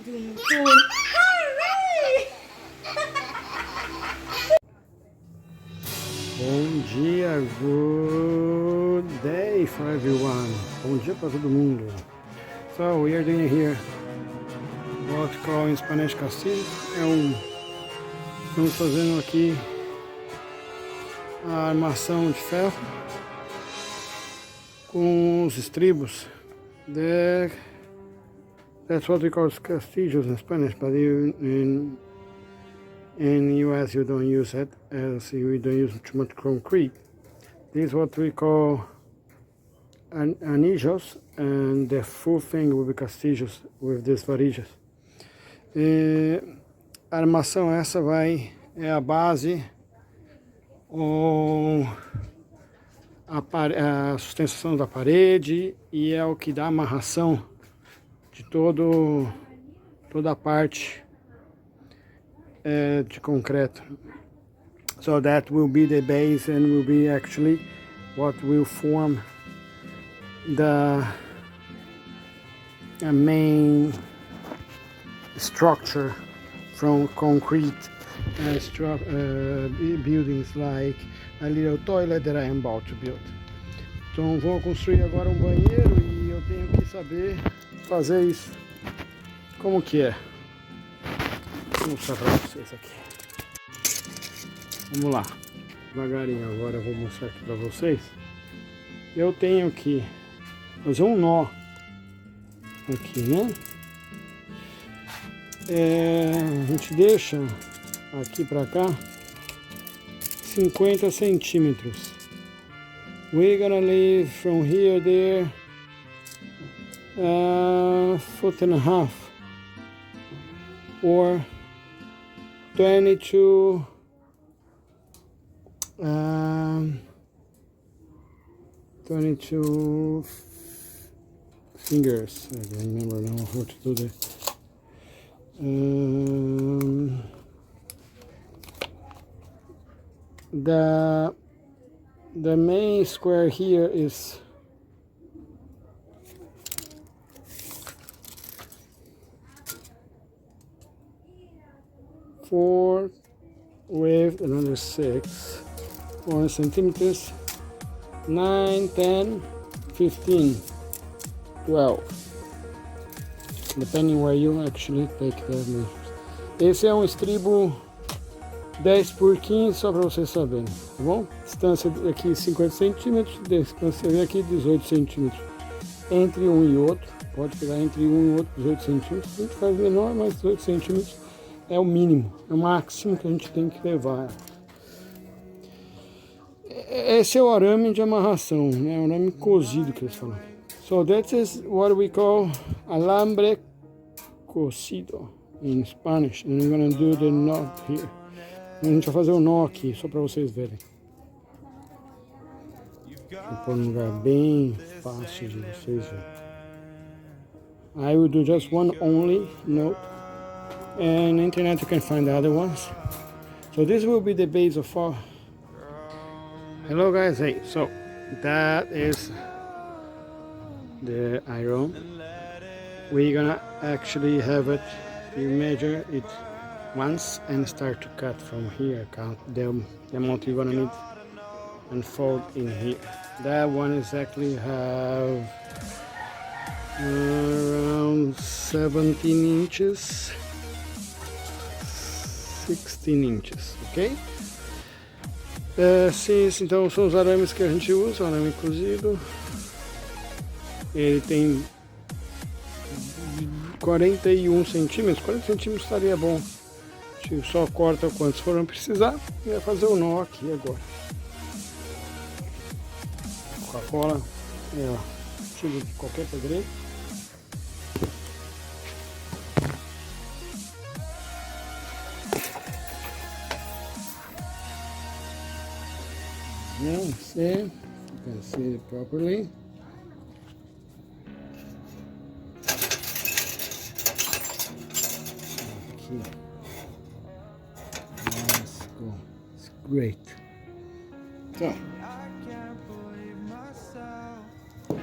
Dum, dum. Bom dia, good day for everyone. Bom dia para todo mundo. So we are doing here what call in Spanish Castillos. Estamos fazendo aqui a armação de ferro com os estribos. That's what we call Castillos in Spanish, but in US you don't use it, as we don't use too much concrete. This is what we call anillos, and the full thing will be Castillos with these varillas. A armação essa é a base ou a sustentação da parede e é o que dá amarração de toda a parte de concreto. So that will be the base and will be actually what will form the main structure from concrete buildings like a little toilet that I am about to build. Então vou construir agora um banheiro e eu tenho que saber fazer isso. Como que é? Vou mostrar para vocês aqui. Vamos lá, devagarinho agora eu vou mostrar aqui para vocês. Eu tenho que fazer um nó aqui, né? A gente deixa aqui para cá 50 centímetros. We're gonna leave from here there foot and a half or 22 fingers. I don't remember now how to do that. The main square here is 4 with another 6 4 centimeters, 9, 10, 15, 12, depending where you actually take the measures. Esse é um estribo 10 por 15, só para vocês saberem, tá bom? Distância aqui 50 centímetros, distância aqui 18 centímetros entre um e outro. Pode pegar entre um e outro 18 centímetros. A gente faz menor, mas 18 centímetros é o mínimo, é o máximo que a gente tem que levar. Esse é o arame de amarração, né? O arame cozido que eles falam. So that is what we call alambre cocido in Spanish. And I'm gonna do the knot here. A gente vai fazer o nó aqui, só para vocês verem. Vou pôr num lugar bem fácil de vocês verem. I will do just one only note. And on the internet you can find the other ones. So this will be the base of our... Hello guys, hey, so that is the iron. We're gonna actually have it, you measure it once and start to cut from here, count the amount you're gonna need and fold in here. That one exactly have around 17 inches, 16 inches, ok? Então são os arames que a gente usa, arame cozido. Ele tem 41 centímetros, 40 centímetros estaria bom. A gente só corta quantos forem precisar e vai fazer o nó aqui agora. Coca-Cola é estilo de qualquer pedreiro. Now see, you can see it properly. Aqui. Let's go. It's great. So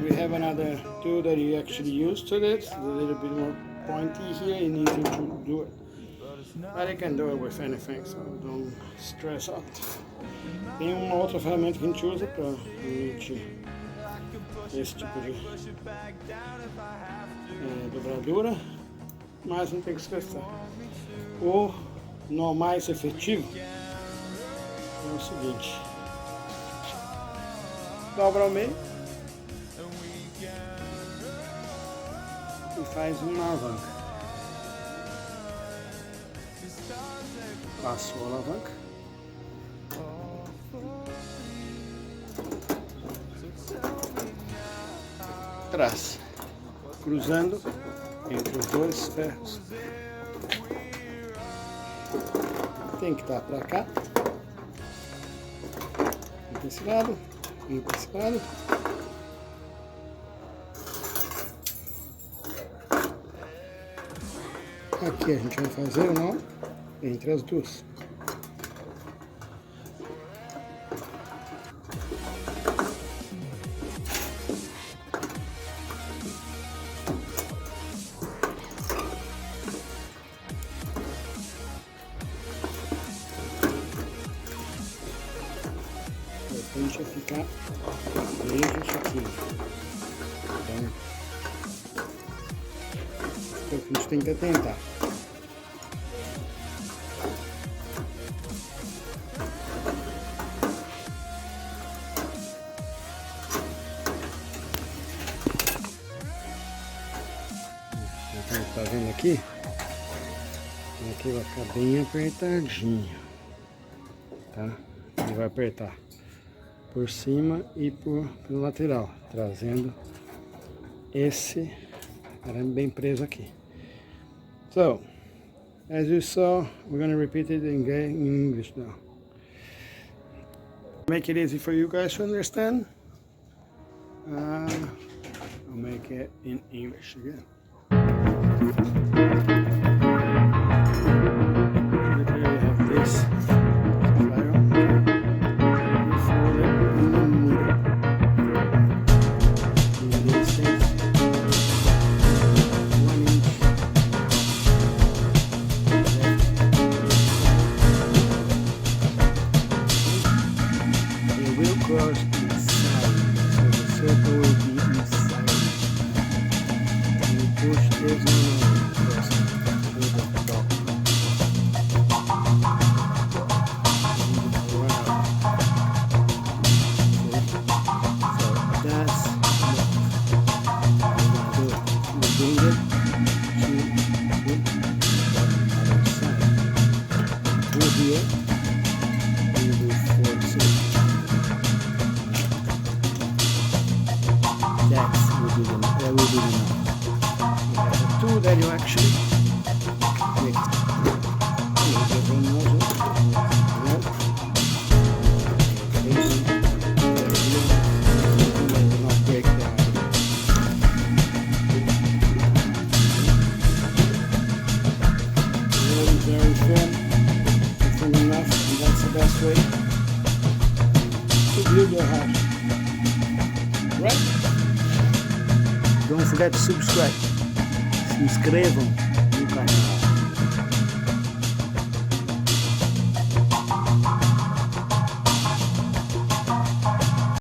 we have another tool that you actually use to this. It's a little bit more pointy here, it's easy to do it. But you can do it with anything, so don't stress out. Tem uma outra ferramenta que a gente usa para emitir esse tipo de dobradura, mas não tem que estressar. O nó mais efetivo é o seguinte: dobra ao meio e faz uma alavanca. Passou a alavanca, traz, cruzando entre os dois ferros. Tem que estar para cá, vem para esse lado, vem para esse lado. Aqui a gente vai fazer o nó entre as duas. A gente vai ficar bem justinho. Então, é o que a gente tem que tentar. Tá vendo aqui? Aqui vai ficar bem apertadinho, tá? Ele vai apertar por cima e pelo lateral, trazendo esse arame bem preso aqui. So, as you saw, we're going to repeat it in English now. Make it easy for you guys to understand. I'll make it in English again. This iron, you fold it in the middle. In this thing, 1 inch left. It will cross inside, so the circle will be inside. And you push this one across to the top. That will be enough. You have a tool that you actually mix. You get one nozzle. Will not break the iron. Very firm, firm enough, and that's the best way to build your house. Right? Don't forget to subscribe. Se inscrevam.